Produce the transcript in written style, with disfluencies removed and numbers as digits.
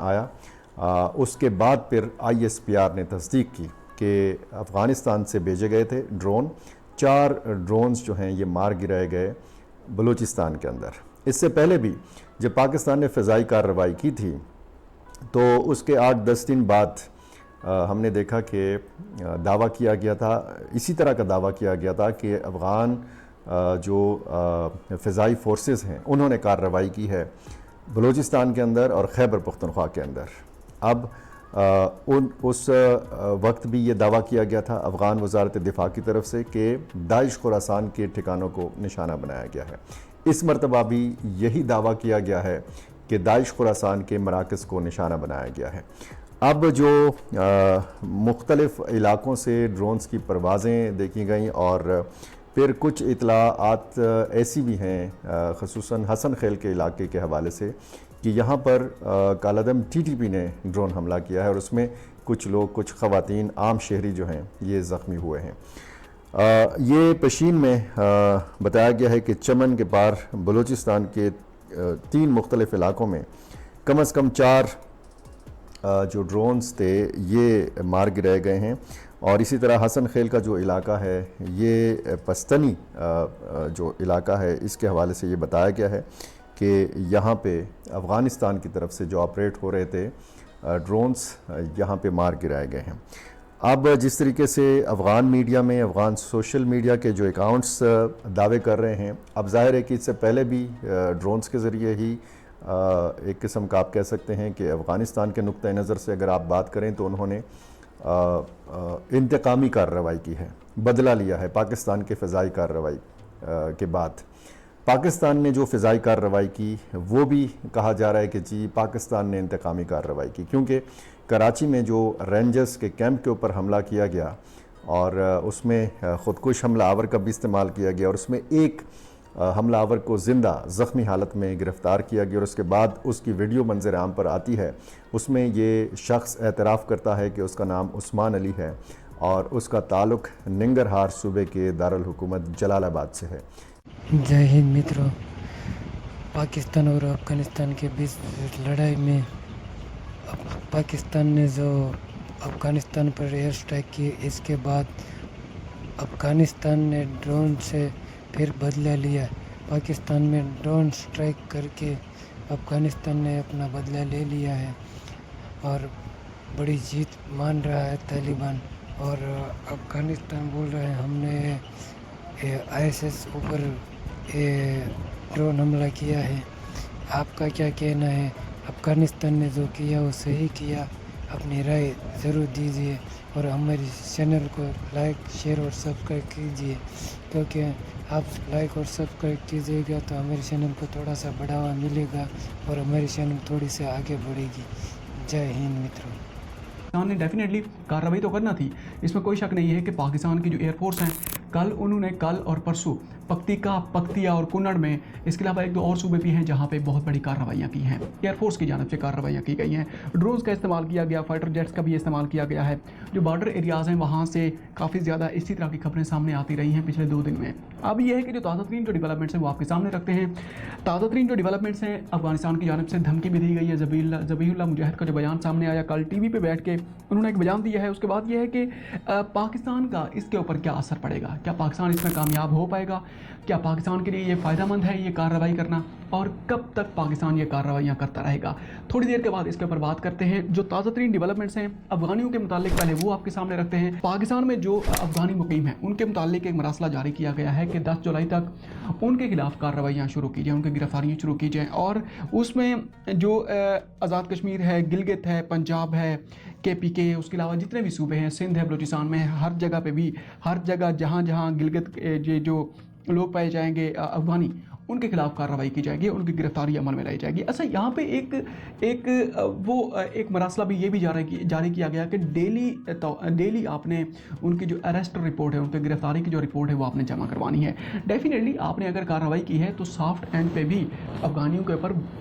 آیا اس کے بعد پھر ISPR نے تصدیق کی کہ افغانستان سے بھیجے گئے تھے ڈرون، 4 ڈرونز جو ہیں یہ مار گرائے گئے بلوچستان کے اندر۔ اس سے پہلے بھی جب پاکستان نے فضائی کارروائی کی تھی تو اس کے 8-10 دن بعد ہم نے دیکھا کہ دعویٰ کیا گیا تھا، اسی طرح کا دعویٰ کیا گیا تھا کہ افغان جو فضائی فورسز ہیں انہوں نے کارروائی کی ہے بلوچستان کے اندر اور خیبر پختونخوا کے اندر۔ اب اس وقت بھی یہ دعویٰ کیا گیا تھا افغان وزارت دفاع کی طرف سے کہ داعش خراسان کے ٹھکانوں کو نشانہ بنایا گیا ہے۔ اس مرتبہ بھی یہی دعویٰ کیا گیا ہے کہ داعش خراسان کے مراکز کو نشانہ بنایا گیا ہے۔ اب جو مختلف علاقوں سے ڈرونز کی پروازیں دیکھی گئیں اور پھر کچھ اطلاعات ایسی بھی ہیں خصوصاً حسن خیل کے علاقے کے حوالے سے کہ یہاں پر کالعدم TTP نے ڈرون حملہ کیا ہے اور اس میں کچھ لوگ، کچھ خواتین، عام شہری جو ہیں یہ زخمی ہوئے ہیں۔ یہ پشین میں بتایا گیا ہے کہ چمن کے پار بلوچستان کے 3 مختلف علاقوں میں کم از کم 4 جو ڈرونز تھے یہ مار گرائے گئے ہیں، اور اسی طرح حسن خیل کا جو علاقہ ہے یہ پستنی جو علاقہ ہے اس کے حوالے سے یہ بتایا گیا ہے کہ یہاں پہ افغانستان کی طرف سے جو آپریٹ ہو رہے تھے ڈرونز یہاں پہ مار گرائے گئے ہیں۔ اب جس طریقے سے افغان میڈیا میں، افغان سوشل میڈیا کے جو اکاؤنٹس دعوے کر رہے ہیں، اب ظاہر ہے کہ اس سے پہلے بھی ڈرونز کے ذریعے ہی ایک قسم کا آپ کہہ سکتے ہیں کہ افغانستان کے نقطہ نظر سے اگر آپ بات کریں تو انہوں نے انتقامی کارروائی کی ہے، بدلہ لیا ہے پاکستان کے فضائی کارروائی کے بعد۔ پاکستان نے جو فضائی کارروائی کی وہ بھی کہا جا رہا ہے کہ جی پاکستان نے انتقامی کارروائی کی، کیونکہ کراچی میں جو رینجرز کے کیمپ کے اوپر حملہ کیا گیا اور اس میں خودکش حملہ آور کا بھی استعمال کیا گیا اور اس میں ایک حملہ آور کو زندہ زخمی حالت میں گرفتار کیا گیا اور اس کے بعد اس کی ویڈیو منظر عام پر آتی ہے، اس میں یہ شخص اعتراف کرتا ہے کہ اس کا نام عثمان علی ہے اور اس کا تعلق ننگرہار صوبے کے دارالحکومت جلال آباد سے ہے۔ جے ہند متروں، پاکستان اور افغانستان کے بیچ لڑائی میں پاکستان نے جو افغانستان پر ایئر اسٹرائک کی، اس کے بعد افغانستان نے ڈرون سے پھر بدلہ لیا۔ پاکستان میں ڈرون اسٹرائک کر کے افغانستان نے اپنا بدلہ لے لیا ہے اور بڑی جیت مان رہا ہے طالبان، اور افغانستان بول رہے ہیں ہم نے ISS اوپر ڈرون حملہ کیا ہے۔ آپ کا کیا کہنا ہے؟ افغانستان نے جو کیا وہ صحیح کیا؟ اپنی رائے ضرور دیجیے اور ہمارے چینل کو لائک، شیئر اور سبسکرائب کیجیے، کیونکہ آپ لائک اور سبسکرائب کیجیے گا تو ہمارے چینل کو تھوڑا سا بڑھاوا ملے گا اور ہماری چینل تھوڑی سی آگے بڑھے گی۔ جے ہند متروں۔ پاکستان نے ڈیفینیٹلی کارروائی تو کرنا تھی، اس میں کوئی شک نہیں ہے کہ پاکستان کی جو ایئر فورس ہیں انہوں نے کل اور پرسوں پکتیکا، پکتیا اور کنڑ میں، اس کے علاوہ 1-2 اور صوبے بھی ہیں جہاں پہ بہت بڑی کارروائیاں کی ہیں، ایئر فورس کی جانب سے کارروائیاں کی گئی ہیں، ڈرونز کا استعمال کیا گیا، فائٹر جیٹس کا بھی استعمال کیا گیا ہے۔ جو بارڈر ایریاز ہیں وہاں سے کافی زیادہ اسی طرح کی خبریں سامنے آتی رہی ہیں پچھلے 2 دن میں۔ اب یہ ہے کہ جو تازہ ترین جو ڈیولپمنٹس ہیں وہ آپ کے سامنے رکھتے ہیں۔ تازہ ترین جو ڈیولپمنٹس ہیں، افغانستان کی جانب سے دھمکی بھی دی گئی ہے۔ ذبیح اللہ مجاہد کا جو بیان سامنے آیا کل ٹی وی پہ بیٹھ کے انہوں نے ایک بیان دیا ہے، اس کے بعد یہ ہے کہ پاکستان کا اس کے اوپر کیا اثر پڑے گا، کیا پاکستان اس میں کامیاب ہو پائے گا، کیا پاکستان کے لیے یہ فائدہ مند ہے یہ کارروائی کرنا، اور کب تک پاکستان یہ کارروائیاں کرتا رہے گا۔ تھوڑی دیر کے بعد اس کے اوپر بات کرتے ہیں۔ جو تازہ ترین ڈیولپمنٹس ہیں افغانیوں کے متعلق پہلے وہ آپ کے سامنے رکھتے ہیں۔ پاکستان میں جو افغانی مقیم ہیں ان کے متعلق ایک مراسلہ جاری کیا گیا ہے کہ 10 جولائی تک ان کے خلاف کارروائیاں شروع کی جائیں، ان کی گرفتاریاں شروع کی جائیں، اور اس میں جو آزاد کشمیر ہے، گلگت ہے، پنجاب ہے، KPK، اس کے علاوہ جتنے بھی صوبے ہیں، سندھ ہے، بلوچستان میں، ہر جگہ پہ بھی، ہر جگہ جہاں جہاں گلگت جو لوگ پائے جائیں گے افغانی، ان کے خلاف کارروائی کی جائے گی، ان کی گرفتاری عمل میں لائی جائے گی۔ اچھا، یہاں پہ ایک مراسلہ بھی یہ بھی جاری کیا گیا کہ ڈیلی آپ نے ان کی جو اریسٹ رپورٹ ہے، ان کی گرفتاری کی جو رپورٹ ہے وہ آپ نے جمع کروانی ہے۔ ڈیفینیٹلی آپ نے اگر کارروائی کی ہے تو سافٹ اینڈ پہ بھی افغانیوں کے اوپر